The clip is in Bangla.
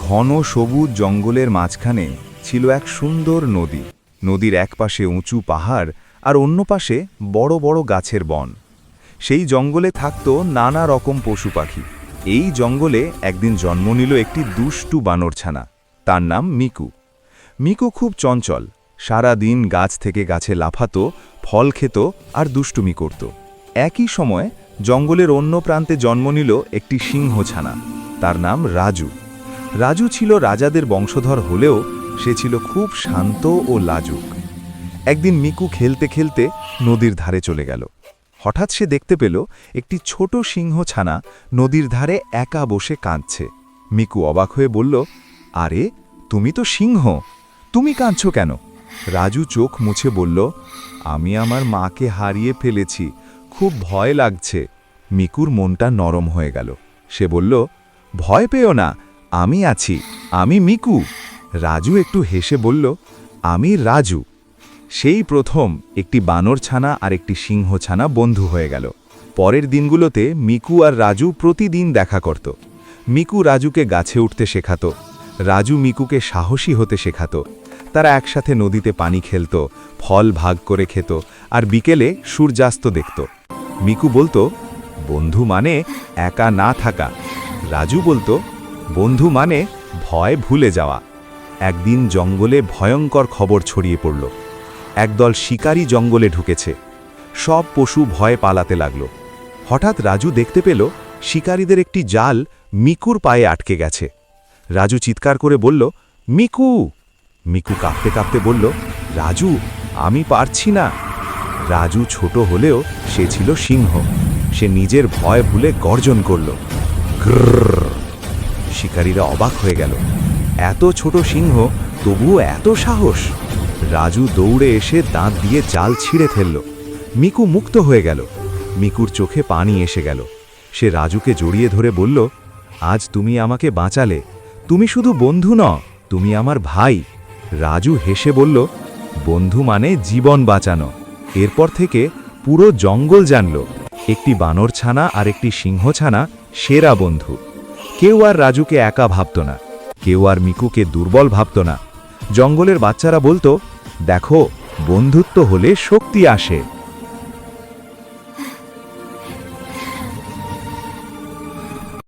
ঘন সবুজ জঙ্গলের মাঝখানে ছিল এক সুন্দর নদী। নদীর এক পাশে উঁচু পাহাড় আর অন্য পাশে বড় বড় গাছের বন। সেই জঙ্গলে থাকত নানা রকম পশু পাখি। এই জঙ্গলে একদিন জন্ম নিল একটি দুষ্টু বানরছানা। তার নাম মিকু। মিকু খুব চঞ্চল, সারা দিন গাছ থেকে গাছে লাফাতো, ফল খেত আর দুষ্টুমি করত। একই সময় জঙ্গলের অন্য প্রান্তে জন্ম নিল একটি সিংহছানা। তার নাম রাজু। রাজু ছিল রাজাদের বংশধর হলেও সে ছিল খুব শান্ত ও লাজুক। একদিন মিকু খেলতে খেলতে নদীর ধারে চলে গেল। হঠাৎ সে দেখতে পেল একটি ছোট সিংহছানা নদীর ধারে একা বসে কাঁদছে। মিকু অবাক হয়ে বলল, আরে তুমি তো সিংহ, তুমি কাঁদছো কেন? রাজু চোখ মুছে বলল, আমি আমার মাকে হারিয়ে ফেলেছি, খুব ভয় লাগছে। মিকুর মনটা নরম হয়ে গেল। সে বলল, ভয় পেও না, আমি আছি, আমি মিকু। রাজু একটু হেসে বলল, আমি রাজু। সেই প্রথম একটি বানরছানা আর একটি সিংহছানা বন্ধু হয়ে গেল। পরের দিনগুলোতে মিকু আর রাজু প্রতিদিন দেখা করত। মিকু রাজুকে গাছে উঠতে শেখাতো, রাজু মিকুকে সাহসী হতে শেখাতো। তারা একসাথে নদীতে পানি খেলত, ফল ভাগ করে খেত আর বিকেলে সূর্যাস্ত দেখত। মিকু বলতো, বন্ধু মানে একা না থাকা। রাজু বলতো, বন্ধু মানে ভয় ভুলে যাওয়া। একদিন জঙ্গলে ভয়ঙ্কর খবর ছড়িয়ে পড়ল। একদল শিকারী জঙ্গলে ঢুকেছে। সব পশু ভয়ে পালাতে লাগল। হঠাৎ রাজু দেখতে পেল শিকারীদের একটি জাল মিকুর পায়ে আটকে গেছে। রাজু চিৎকার করে বলল, মিকু। মিকু কাঁপতে কাঁপতে বলল, রাজু, আমি পারছি না। রাজু ছোট হলেও সে ছিল সিংহ। সে নিজের ভয় ভুলে গর্জন করল, গ্রর। শিকারীরা অবাক হয়ে গেল, এত ছোট সিংহ তবুও এত সাহস। রাজু দৌড়ে এসে দাঁত দিয়ে জাল ছিঁড়ে ফেলল। মিকু মুক্ত হয়ে গেল। মিকুর চোখে পানি এসে গেল। সে রাজুকে জড়িয়ে ধরে বলল, আজ তুমি আমাকে বাঁচালে, তুমি শুধু বন্ধু নও, তুমি আমার ভাই। রাজু হেসে বলল, বন্ধু মানে জীবন বাঁচানো। এরপর থেকে পুরো জঙ্গল জানল একটি বানরছানা আর একটি সিংহছানা সেরা বন্ধু। কেউ আর রাজুকে একা ভাবত না, কেউ আর মিকুকে দুর্বল ভাবত না। জঙ্গলের বাচ্চারা বলতো, দেখো, বন্ধুত্ব হলে শক্তি আসে।